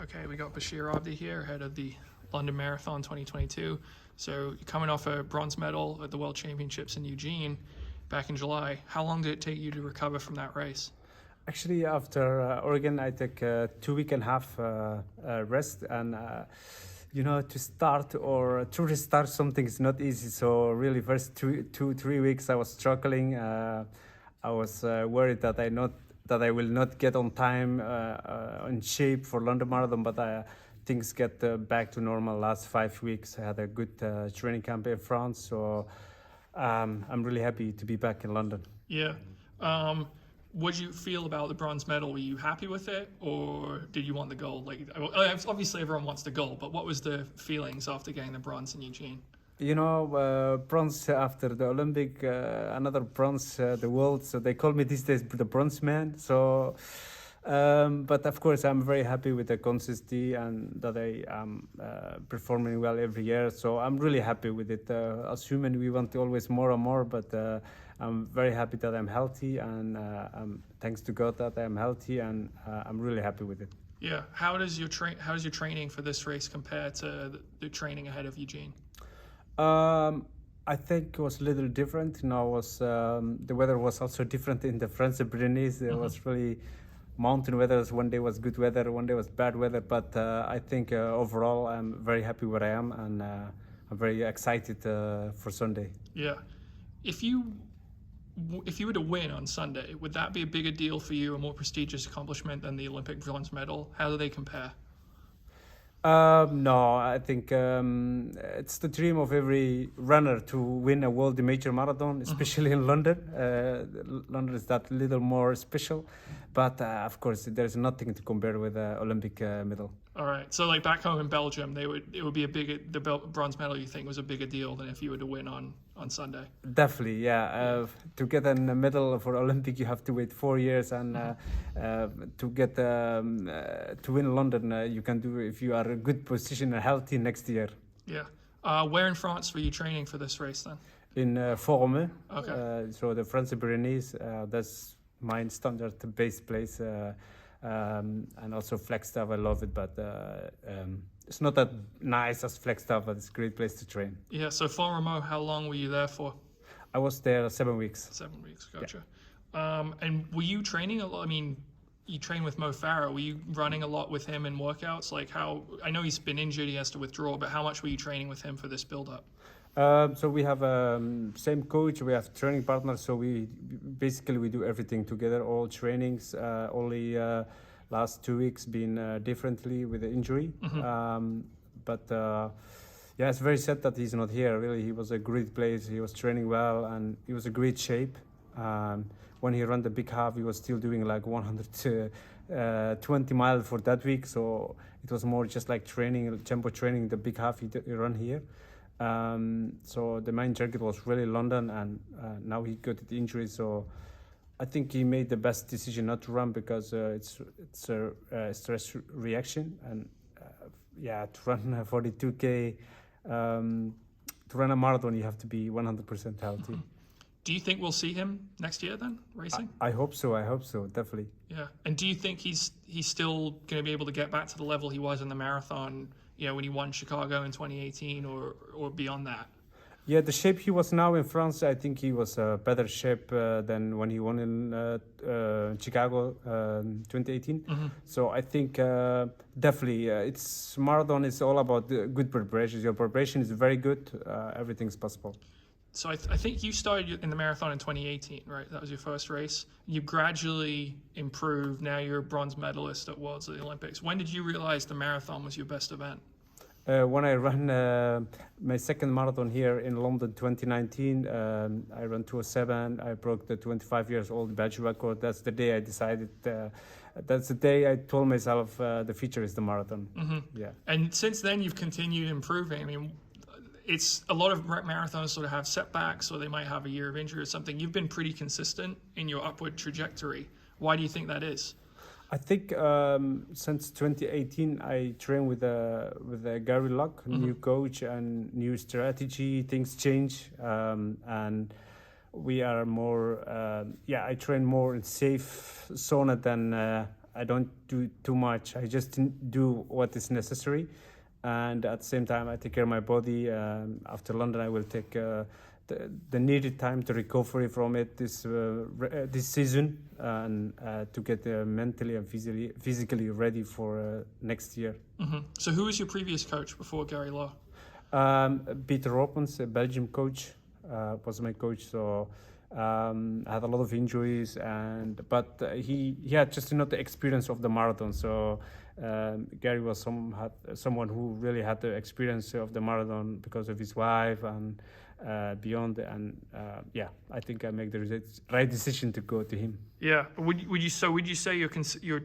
Okay, we got Bashir Abdi here, head of the London Marathon 2022. So you're coming off a bronze medal at the World Championships in Eugene back in July. How long did it take you to recover from that race? Actually, after Oregon, I took a 2 week and a half rest, and to start or to restart something is not easy. So really, first 3 weeks, I was struggling. I was worried that I will not get on time in shape for London Marathon, but things get back to normal last 5 weeks. I had a good training camp in France, so I'm really happy to be back in London. Yeah. What did you feel about the bronze medal? Were you happy with it, or did you want the gold? Like, obviously everyone wants the gold, but what was the feelings after getting the bronze in Eugene? Bronze after the Olympic, another bronze, the world. So they call me these days the bronze man. So, but of course, I'm very happy with the consistency and that I am performing well every year. So I'm really happy with it. As human, we want always more and more, but I'm very happy that I'm healthy, and thanks to God that I'm healthy, and I'm really happy with it. Yeah. How does your training for this race compare to the training ahead of Eugene? I think it was a little different. The weather was also different in the French Pyrenees. It was really mountain weather. One day was good weather, one day was bad weather. But I think overall I'm very happy where I am, and I'm very excited for Sunday. Yeah. If you were to win on Sunday, would that be a bigger deal for you, a more prestigious accomplishment than the Olympic bronze medal? How do they compare? No, I think it's the dream of every runner to win a world major marathon, especially in London. London is that little more special, but of course there's nothing to compare with the Olympic medal. All right, so like back home in Belgium, it would be the bronze medal, you think, was a bigger deal than if you were to win on Sunday? Definitely, yeah. To get a medal for Olympic, you have to wait 4 years, and to get to win London, you can do if you are in a good position and healthy next year. Yeah. Where in France were you training for this race then? In Forum. Okay. So the French Pyrenees, that's my standard base place. And also Flagstaff, I love it, but it's not that nice as Flagstaff, but it's a great place to train. Yeah, so Mo, how long were you there for? I was there 7 weeks. 7 weeks, gotcha. Yeah. And were you training a lot? I mean, you train with Mo Farah. Were you running a lot with him in workouts? Like I know he's been injured, he has to withdraw, but how much were you training with him for this build-up? So we have same coach, we have training partners, so we do everything together, all trainings, only last 2 weeks been differently with the injury. Yeah, it's very sad that he's not here. Really, he was a great player, he was training well, and he was a great shape. When he ran the big half, he was still doing like 120 miles for that week, so it was more just like training, tempo training, the big half he run here. So the main target was really London, and now he got the injury. So I think he made the best decision not to run, because it's a stress reaction, and to run 42K, to run a marathon, you have to be 100% healthy. Do you think we'll see him next year then, racing? I hope so, definitely. Yeah, and do you think he's still going to be able to get back to the level he was in the marathon, when he won Chicago in 2018 or beyond that? Yeah, the shape he was now in France, I think he was a better shape than when he won in Chicago 2018. So I think definitely it's marathon is all about good preparation. Your preparation is very good, everything's possible. So I think you started in the marathon in 2018, right? That was your first race. You gradually improved. Now you're a bronze medalist at Worlds at the Olympics. When did you realize the marathon was your best event? When I ran my second marathon here in London 2019, I ran 2:07. I broke the 25 years old Belgian record. That's the day I decided, that's the day I told myself the future is the marathon. Yeah. And since then you've continued improving. I mean, it's a lot of marathons sort of have setbacks, or they might have a year of injury or something. You've been pretty consistent in your upward trajectory. Why do you think that is? I think since 2018, I train with Gary Luck, new coach and new strategy. Things change, and we are more. I train more in safe zone than I don't do too much. I just do what is necessary, and at the same time I take care of my body. After London, I will take the needed time to recover from it this season, and to get mentally and physically ready for next year. So who was your previous coach before Gary Law? Peter Ropens, a Belgium coach, was my coach. So I had a lot of injuries, but he had just not the experience of the marathon. So Gary was someone who really had the experience of the marathon because of his wife and beyond. And I think I make the right decision to go to him. Yeah. Would you say your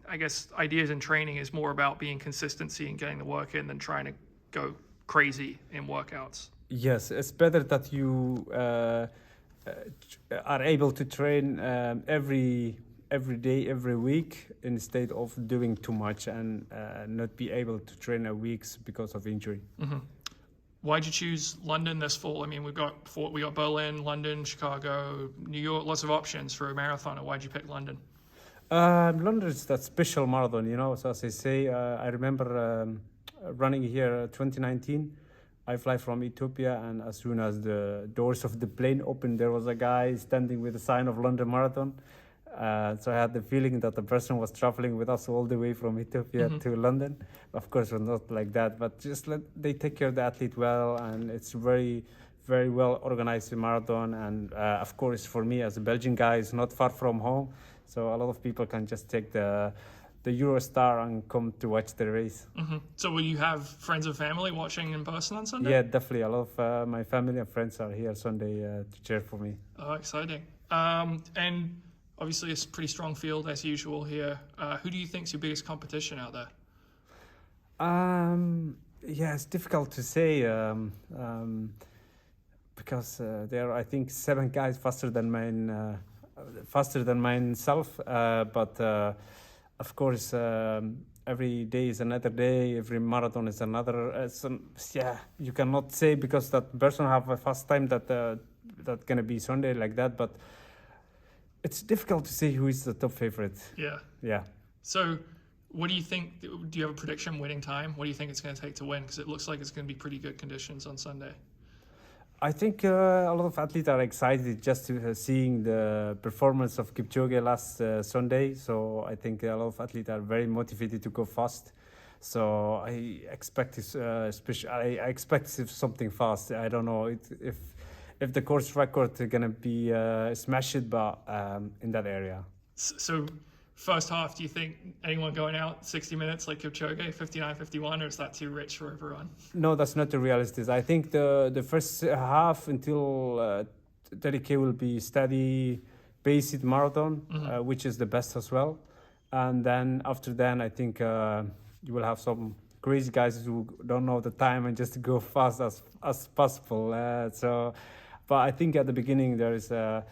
I guess ideas in training is more about being consistency and getting the work in than trying to go crazy in workouts? Yes, it's better that you are able to train every day, every week, instead of doing too much and not be able to train a weeks because of injury. Why'd you choose London this fall? I mean, we got Berlin, London, Chicago, New York, lots of options for a marathoner. Why'd you pick London? London is that special marathon, you know. So as I say, I remember running here 2019. I fly from Ethiopia, and as soon as the doors of the plane opened, there was a guy standing with a sign of London Marathon. So I had the feeling that the person was traveling with us all the way from Ethiopia to London. Of course, it was not like that, but just they take care of the athlete well, and it's very, very well organized marathon. And of course, for me as a Belgian guy, it's not far from home, so a lot of people can just take the Eurostar and come to watch the race. So will you have friends and family watching in person on Sunday? Yeah, definitely. A lot of my family and friends are here Sunday to cheer for me. Oh, exciting. And obviously it's a pretty strong field as usual here. Who do you think is your biggest competition out there? Yeah, it's difficult to say because there are, I think, 7 guys faster than myself. But of course, every day is another day. Every marathon is another. You cannot say because that person have a fast time that gonna be Sunday like that. But it's difficult to say who is the top favorite. Yeah. So what do you think? Do you have a prediction winning time? What do you think it's going to take to win? Because it looks like it's going to be pretty good conditions on Sunday. I think a lot of athletes are excited just to seeing the performance of Kipchoge last Sunday. So I think a lot of athletes are very motivated to go fast. So I expect I expect something fast. I don't know if the course record is gonna be smashed, but in that area. So first half, do you think anyone going out 60 minutes like Kipchoge, 59-51, or is that too rich for everyone? No, that's not the realistic. I think the first half until 30K will be steady, paced marathon, which is the best as well. And then after that, I think you will have some crazy guys who don't know the time and just go fast as possible. But I think at the beginning there is a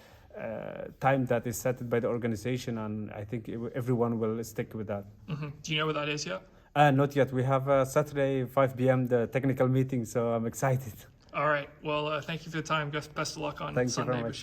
time that is set by the organization, and I think everyone will stick with that. Do you know what that is yet? Not yet. We have Saturday 5 p.m. the technical meeting, so I'm excited. All right. Well, thank you for the time. Best of luck on Thank Sunday. You very much.